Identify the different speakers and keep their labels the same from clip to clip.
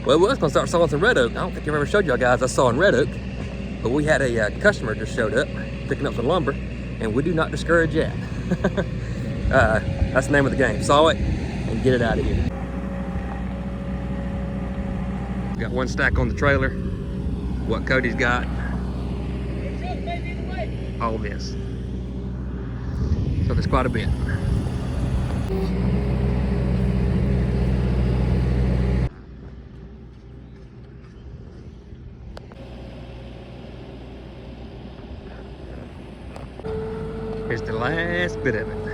Speaker 1: Well, we was gonna start sawing some red oak. I don't think I've ever showed y'all guys I saw in red oak, but we had a customer just showed up picking up some lumber, and we do not discourage that. That's the name of the game. Saw it and get it out of here. We got one stack on the trailer. What Cody's got. All this. So there's quite a bit. Here's the last bit of it.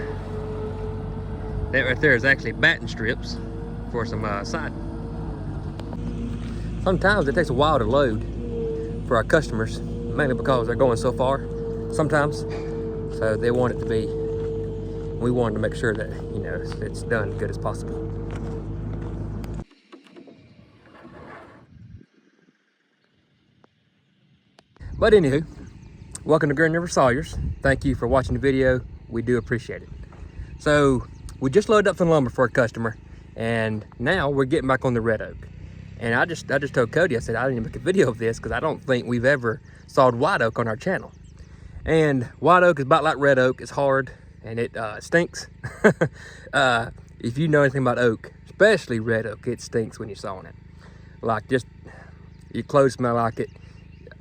Speaker 1: That right there is actually batting strips for some siding. Sometimes it takes a while to load for our customers, mainly because they're going so far sometimes. So they want it to be, we wanted to make sure that, you know, it's done as good as possible. But anywho, welcome to Green River Sawyers. Thank you for watching the video. We do appreciate it. So we just loaded up some lumber for a customer, and now we're getting back on the red oak. And I just told Cody, I said, I didn't make a video of this because I don't think we've ever sawed white oak on our channel. And white oak is about like red oak. It's hard and it stinks. If you know anything about oak, especially red oak, it stinks when you're sawing it. Like, just your clothes smell like it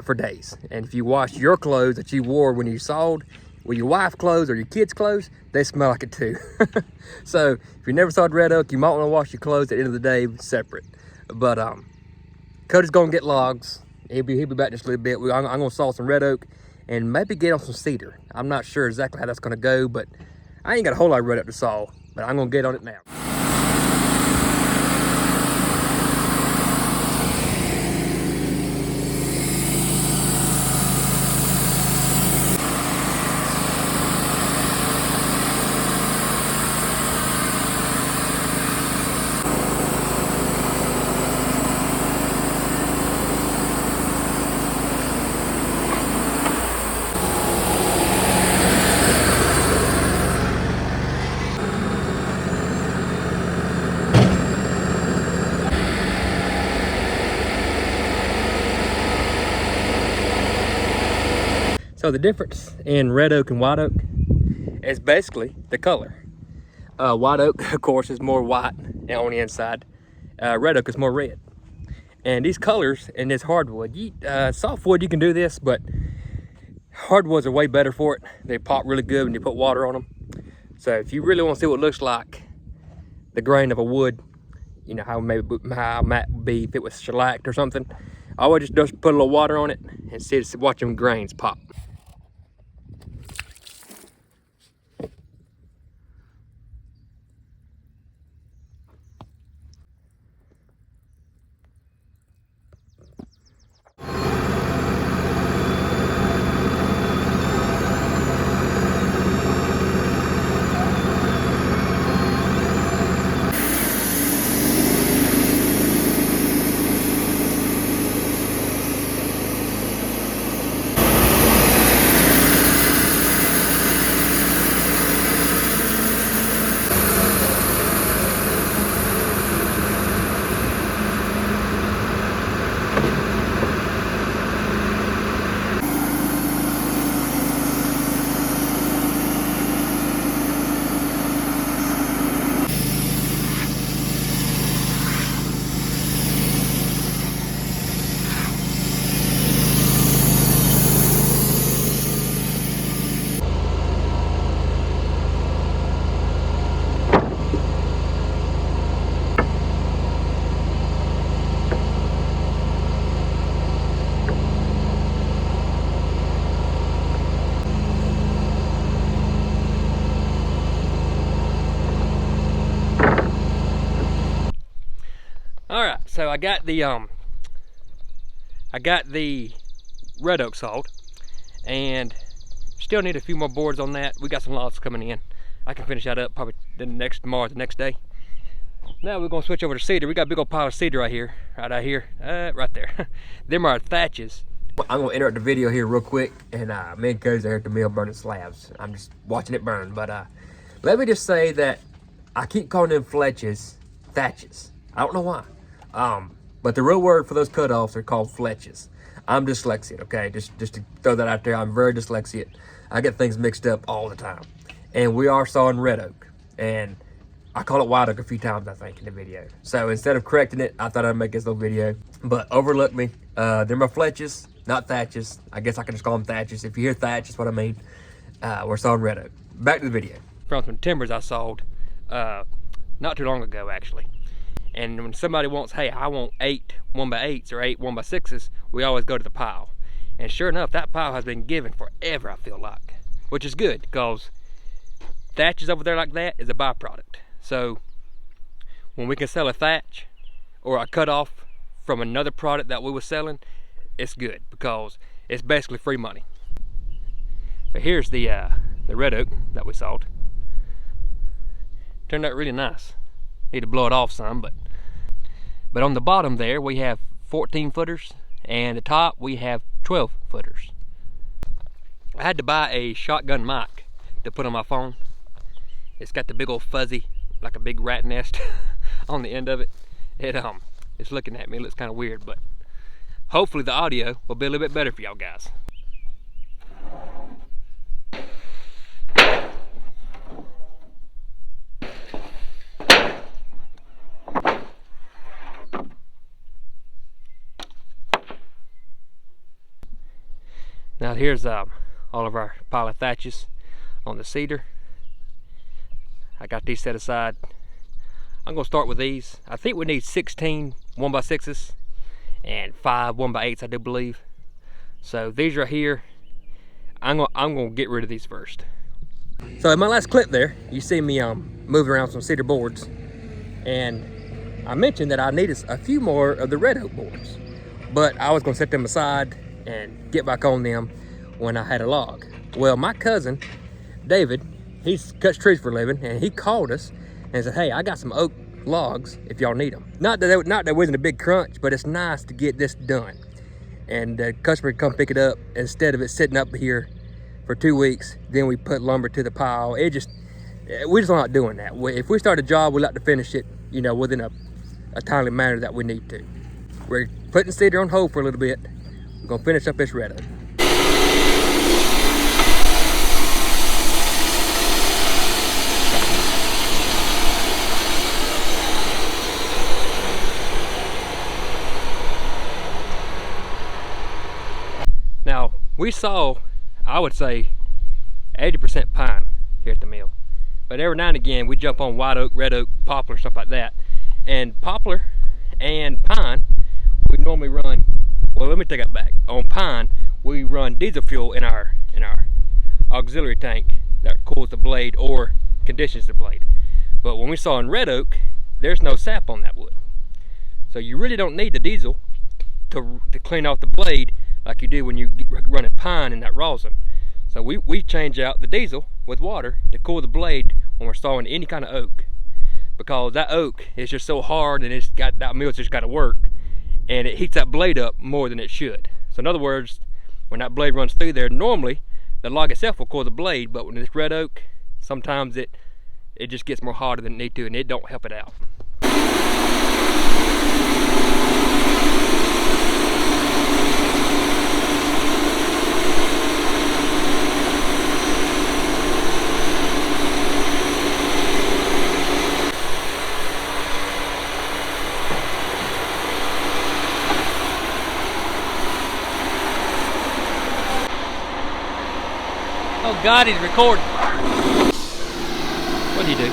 Speaker 1: for days. And if you wash your clothes that you wore when you sawed with your wife's clothes or your kids' clothes, they smell like it too. So if you never sawed red oak, you might want to wash your clothes at the end of the day separate. But Cody's gonna get logs. He'll be back in just a little bit. I'm gonna saw some red oak and maybe get on some cedar. I'm not sure exactly how that's gonna go, but I ain't got a whole lot of red oak to saw, but I'm gonna get on it now. So the difference in red oak and white oak is basically the color. White oak, of course, is more white on the inside. Red oak is more red. And these colors in this hardwood, softwood you can do this, but hardwoods are way better for it. They pop really good when you put water on them. So if you really want to see what it looks like, the grain of a wood, you know, how it might be if it was shellacked or something, I would just put a little water on it and watch them grains pop. All right, so I got the red oak sawed, and still need a few more boards on that. We got some logs coming in. I can finish that up probably the next day. Now we're gonna switch over to cedar. We got a big old pile of cedar right here, right there. Them are thatches. I'm gonna interrupt the video here real quick, and me and Cody's are at the mill burning slabs. I'm just watching it burn, but let me just say that I keep calling them fletches thatches. I don't know why. But the real word for those cutoffs are called fletches. I'm dyslexic, okay? Just to throw that out there, I'm very dyslexic. I get things mixed up all the time. And we are sawing red oak. And I call it white oak a few times, I think, in the video. So instead of correcting it, I thought I'd make this little video. But overlook me. They're my fletches, not thatches. I guess I can just call them thatches. If you hear thatch, that's what I mean. We're sawing red oak. Back to the video. From some timbers I sawed not too long ago, actually. And when somebody wants, hey, I want 8 1x8s or 8 1x6s, we always go to the pile. And sure enough, that pile has been given forever, I feel like. Which is good, because thatches over there like that is a byproduct. So when we can sell a thatch or a cutoff from another product that we were selling, it's good, because it's basically free money. But here's the red oak that we sawed. Turned out really nice. Need to blow it off some, but on the bottom there we have 14 footers, and the top we have 12 footers. I had to buy a shotgun mic to put on my phone. It's got the big old fuzzy, like a big rat nest on the end of it. It's looking at me, it looks kind of weird, but hopefully the audio will be a little bit better for y'all guys. Now here's all of our pile of thatches on the cedar. I got these set aside. I'm gonna start with these. I think we need 16 1x6s and 5 1x8s, I do believe. So these right here, I'm gonna get rid of these first. So in my last clip there, you see me moving around some cedar boards, and I mentioned that I needed a few more of the red oak boards, but I was gonna set them aside and get back on them when I had a log. Well, my cousin David, he cuts trees for a living, and he called us and said, hey, I got some oak logs if y'all need them. Not that there wasn't a big crunch, but it's nice to get this done. And the customer can come pick it up instead of it sitting up here for 2 weeks. Then we put lumber to the pile. We just don't like doing that. If we start a job, we like to finish it, you know, within a timely manner that we need to. We're putting cedar on hold for a little bit. We're gonna finish up this red oak. Now, we saw, I would say, 80% pine here at the mill. But every now and again, we jump on white oak, red oak, poplar, stuff like that. And poplar and pine, we normally run, well, let me take that back. On pine, we run diesel fuel in our auxiliary tank that cools the blade or conditions the blade. But when we saw in red oak, there's no sap on that wood. So you really don't need the diesel to clean off the blade like you do when you run a pine in that rosin. So we change out the diesel with water to cool the blade when we're sawing any kind of oak, because that oak is just so hard, and that mill's just got to work, and it heats that blade up more than it should. So in other words, when that blade runs through there, normally the log itself will cool the blade, but when it's red oak, sometimes it just gets more harder than it needs to, and it don't help it out. Oh God, he's recording. What'd he do?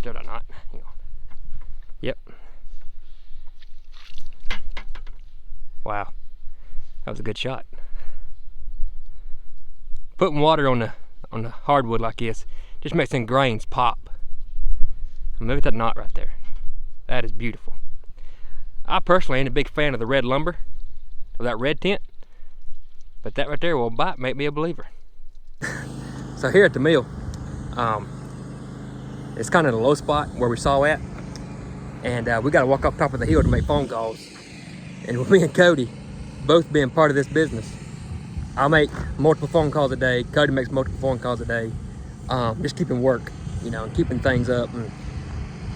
Speaker 1: did I not? Hang on. Yep. Wow, that was a good shot. Putting water on the hardwood like this just makes them grains pop. And look at that knot right there. That is beautiful. I personally ain't a big fan of the red lumber, of that red tint, but that right there will make me a believer. So here at the mill, it's kind of the low spot where we saw at, and we got to walk up top of the hill to make phone calls. And with me and Cody both being part of this business, I make multiple phone calls a day. Cody makes multiple phone calls a day. Just keeping work, you know, and keeping things up, and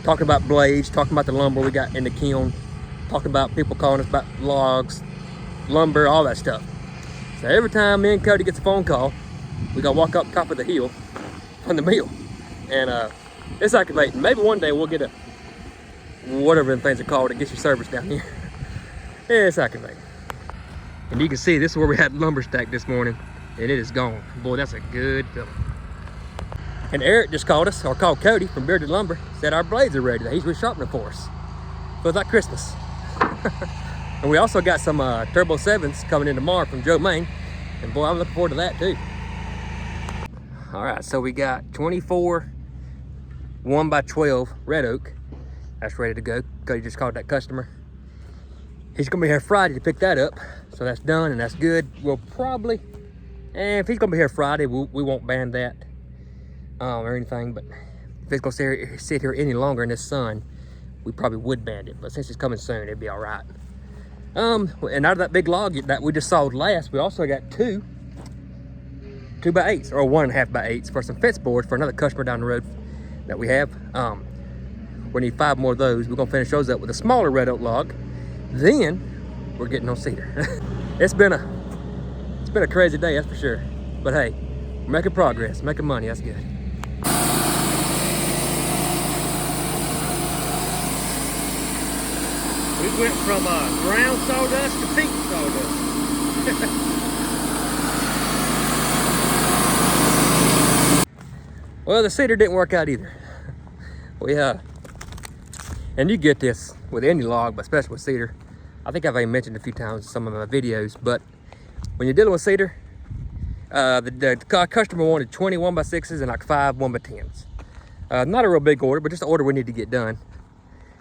Speaker 1: talking about blades, talking about the lumber we got in the kiln, talking about people calling us about logs, lumber, all that stuff. So every time me and Cody gets a phone call, we gotta walk up top of the hill from the mill, and it's activating. Maybe one day we'll get a whatever the things are called that gets your service down here. Yeah, it's activating. And you can see this is where we had lumber stacked this morning, and it is gone. Boy, that's a good feeling. And Eric just called us, or called Cody from Bearded Lumber, said our blades are ready. He's resharpening for us. Feels like Christmas. And we also got some Turbo 7s coming in tomorrow from Joe Main, and boy, I'm looking forward to that too. All right, so we got 24 1x12 red oak. That's ready to go. Cody just called that customer. He's gonna be here Friday to pick that up. So that's done and that's good. We'll probably, and if he's gonna be here Friday, we won't band that or anything, but if it's gonna sit here any longer in this sun, we probably would band it. But since it's coming soon, it'd be all right. And out of that big log that we just sawed last, we also got two 2x8s, or 1.5x8s for some fence boards for another customer down the road that we have. We need 5 more of those. We're gonna finish those up with a smaller red oak log. Then we're getting on cedar. It's been a crazy day, that's for sure. But hey, we're making progress, making money, that's good. We went from brown sawdust to pink sawdust. Well, the cedar didn't work out either. And you get this with any log, but especially with cedar. I think I've already mentioned a few times in some of my videos, but when you're dealing with cedar, the customer wanted 20 1x6s and like 5 1x10s. Not a real big order, but just an order we need to get done.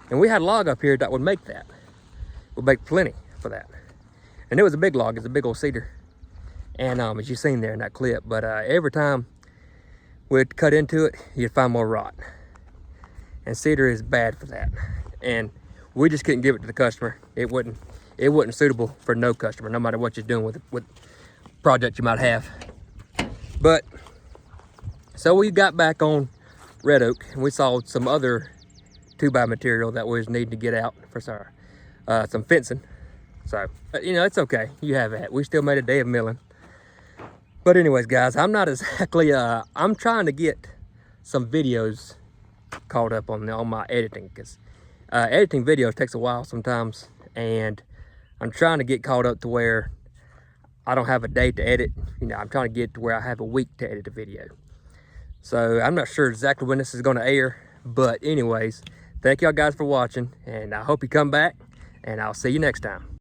Speaker 1: And we had a log up here that would make that. Would make plenty for that. And it was a big log, it's a big old cedar. And as you've seen there in that clip, but every time we'd cut into it, you'd find more rot. And cedar is bad for that. And we just couldn't give it to the customer. It wasn't suitable for no customer, no matter what you're doing with project you might have. But so we got back on red oak, and we saw some other 2x material that we was needing to get out for some fencing. So you know, it's okay, you have that. We still made a day of milling. But anyways, guys, I'm not exactly I'm trying to get some videos caught up on my editing, because editing videos takes a while sometimes, and I'm trying to get caught up to where I don't have a day to edit. You know, I'm trying to get to where I have a week to edit a video. So I'm not sure exactly when this is going to air, but anyways, thank y'all guys for watching, and I hope you come back, and I'll see you next time.